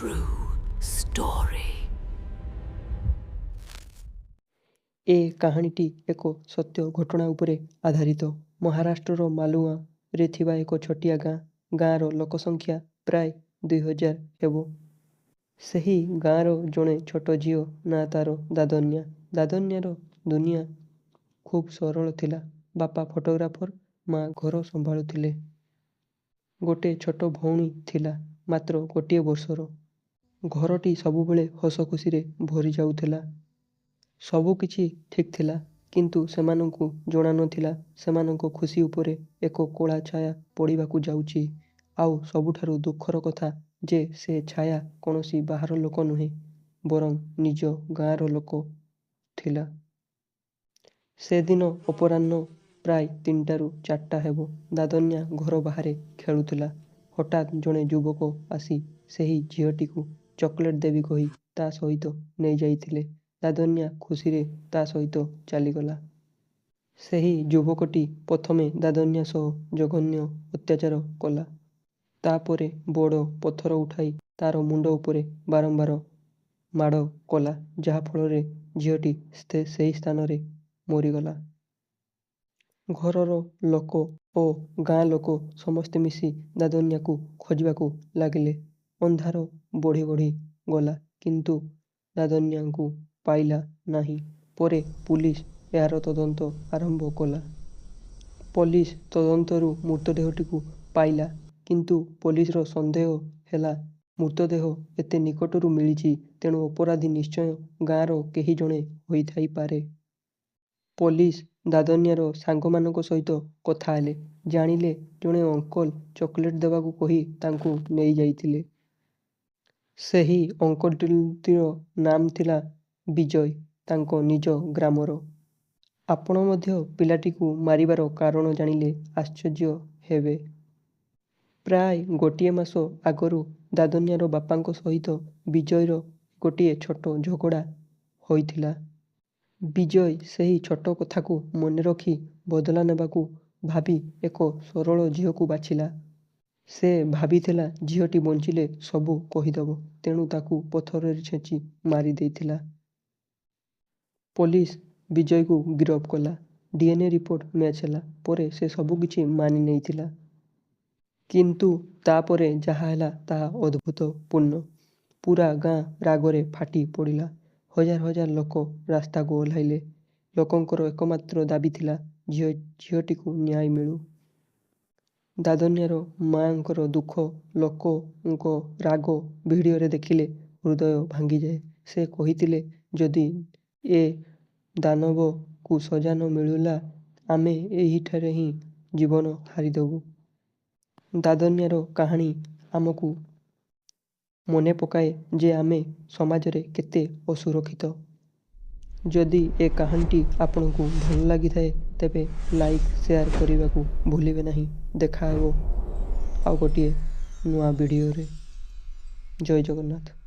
true story. ଏ କାହାଣୀଟି ଏକ ସତ୍ୟ ଘଟଣା ଉପରେ ଆଧାରିତ। ମହାରାଷ୍ଟ୍ରର ମାଲୁଆରେ ଥିବା ଏକ ଛୋଟିଆ ଗାଁର ଲୋକସଂଖ୍ୟା ପ୍ରାୟ 2000 ହେବ। ସେହି ଗାଁର ଜଣେ ଛୋଟ ଝିଅ ନାଁ ତା'ର ଦାଦନ୍ୟା। ଦାଦନ୍ୟାର ଦୁନିଆ ଖୁବ୍ ସରଳ ଥିଲା। ବାପା ଫଟୋଗ୍ରାଫର, ମା' ଘର ସମ୍ଭାଳୁଥିଲେ। ଗୋଟେ ଛୋଟ ଭଉଣୀ ଥିଲା, ମାତ୍ର ଗୋଟିଏ ବର୍ଷର। ଘରଟି ସବୁବେଳେ ହସଖୁସିରେ ଭରି ଯାଉଥିଲା। ସବୁ କିଛି ଠିକ୍ ଥିଲା, କିନ୍ତୁ ସେମାନଙ୍କୁ ଜଣା ନଥିଲା ସେମାନଙ୍କ ଖୁସି ଉପରେ ଏକ କଳା ଛାୟା ପଡ଼ିବାକୁ ଯାଉଛି। ଆଉ ସବୁଠାରୁ ଦୁଃଖର କଥା ଯେ ସେ ଛାୟା କୌଣସି ବାହାର ଲୋକ ନୁହେଁ, ବରଂ ନିଜ ଗାଁର ଲୋକ ଥିଲା। ସେଦିନ ଅପରାହ୍ନ ପ୍ରାୟ 3ଟାରୁ 4ଟା ହେବ। ଦାଦନ୍ୟା ଘର ବାହାରେ ଖେଳୁଥିଲା। ହଠାତ୍ ଜଣେ ଯୁବକ ଆସି ସେହି ଝିଅଟିକୁ ଚକୋଲେଟ୍ ଦେବି କହି ତା' ସହିତ ନେଇଯାଇଥିଲେ। ଦାଦନ୍ୟା ଖୁସିରେ ତା' ସହିତ ଚାଲିଗଲା। ସେହି ଯୁବକଟି ପ୍ରଥମେ ଦାଦନ୍ୟା ସହ ଜଘନ୍ୟ ଅତ୍ୟାଚାର କଲା। ତା'ପରେ ବଡ଼ ପଥର ଉଠାଇ ତା'ର ମୁଣ୍ଡ ଉପରେ ବାରମ୍ବାର ମାଡ଼ କଲା, ଯାହା ଫଳରେ ଝିଅଟି ସେହି ସ୍ଥାନରେ ମରିଗଲା। ଘରର ଲୋକ ଓ ଗାଁ ଲୋକ ସମସ୍ତେ ମିଶି ଦାଦନ୍ୟାକୁ ଖୋଜିବାକୁ ଲାଗିଲେ। ଅନ୍ଧାର ବଢ଼ି ବଢ଼ି ଗଲା, କିନ୍ତୁ ଦାଦନ୍ୟାକୁ ପାଇଲା ନାହିଁ। ପରେ ପୁଲିସ ଏହାର ତଦନ୍ତ ଆରମ୍ଭ କଲା। ପୋଲିସ ତଦନ୍ତରୁ ମୃତଦେହଟିକୁ ପାଇଲା, କିନ୍ତୁ ପୋଲିସର ସନ୍ଦେହ ହେଲା ମୃତଦେହ ଏତେ ନିକଟରୁ ମିଳିଛି, ତେଣୁ ଅପରାଧୀ ନିଶ୍ଚୟ ଗାଁର କେହି ଜଣେ ହୋଇଥାଇପାରେ। ପୋଲିସ ଦାଦନ୍ୟାର ସାଙ୍ଗମାନଙ୍କ ସହିତ କଥା ହେଲେ। ଜାଣିଲେ ଜଣେ ଅଙ୍କଲ ଚକୋଲେଟ୍ ଦେବାକୁ କହି ତାଙ୍କୁ ନେଇଯାଇଥିଲେ। ସେହି ଅଙ୍କଲଟିର ନାମ ଥିଲା ବିଜୟ, ତାଙ୍କ ନିଜ ଗ୍ରାମର। ଆପଣ ମଧ୍ୟ ପିଲାଟିକୁ ମାରିବାର କାରଣ ଜାଣିଲେ ଆଶ୍ଚର୍ଯ୍ୟ ହେବେ। ପ୍ରାୟ ଗୋଟିଏ ମାସ ଆଗରୁ ଦାଦନ୍ୟାର ବାପାଙ୍କ ସହିତ ବିଜୟର ଗୋଟିଏ ଛୋଟ ଝଗଡ଼ା ହୋଇଥିଲା। ବିଜୟ ସେହି ଛୋଟ କଥାକୁ ମନେରଖି ବଦଲା ନେବାକୁ ଭାବି ଏକ ସରଳ ଝିଅକୁ ବାଛିଲା। ସେ ଭାବିଥିଲା ଝିଅଟି ବଞ୍ଚିଲେ ସବୁ କହିଦେବ, ତେଣୁ ତାକୁ ପଥରରେ ଛେଚି ମାରି ଦେଇଥିଲା। ପୋଲିସ ବିଜୟକୁ ଗିରଫ କଲା। DNA ରିପୋର୍ଟ ମ୍ୟାଚ୍ ହେଲା ପରେ ସେ ସବୁକିଛି ମାନି ନେଇଥିଲା। କିନ୍ତୁ ତା'ପରେ ଯାହା ହେଲା ତାହା ଅଦ୍ଭୁତପୂର୍ଣ୍ଣ। ପୂରା ଗାଁ ରାଗରେ ଫାଟି ପଡ଼ିଲା। ହଜାର ହଜାର ଲୋକ ରାସ୍ତାକୁ ଓହ୍ଲାଇଲେ। ଲୋକଙ୍କର ଏକମାତ୍ର ଦାବୀ ଥିଲା ଝିଅଟିକୁ ନ୍ୟାୟ ମିଳୁ। ଦାଦନ୍ୟାର ମାଆଙ୍କର ଦୁଃଖ, ଲୋକଙ୍କ ରାଗ ଭିଡ଼ିଓରେ ଦେଖିଲେ ହୃଦୟ ଭାଙ୍ଗିଯାଏ। ସେ କହିଥିଲେ, ଯଦି ଏ ଦାନବକୁ ସଜା ନ ମିଳିଲା, ଆମେ ଏହିଠାରେ ହିଁ ଜୀବନ ହାରିଦେବୁ। ଦାଦନ୍ୟାର କାହାଣୀ ଆମକୁ ମନେ ପକାଏ ଯେ ଆମେ ସମାଜରେ କେତେ ଅସୁରକ୍ଷିତ। ଯଦି ଏ କାହାଣୀଟି ଆପଣଙ୍କୁ ଭଲ ଲାଗିଥାଏ, ତେବେ ଲାଇକ୍, ସେୟାର କରିବାକୁ ଭୁଲିବେ ନାହିଁ। ଦେଖା ହେବ ଆଉ ଗୋଟିଏ ନୂଆ ଭିଡ଼ିଓରେ। ଜୟ ଜଗନ୍ନାଥ।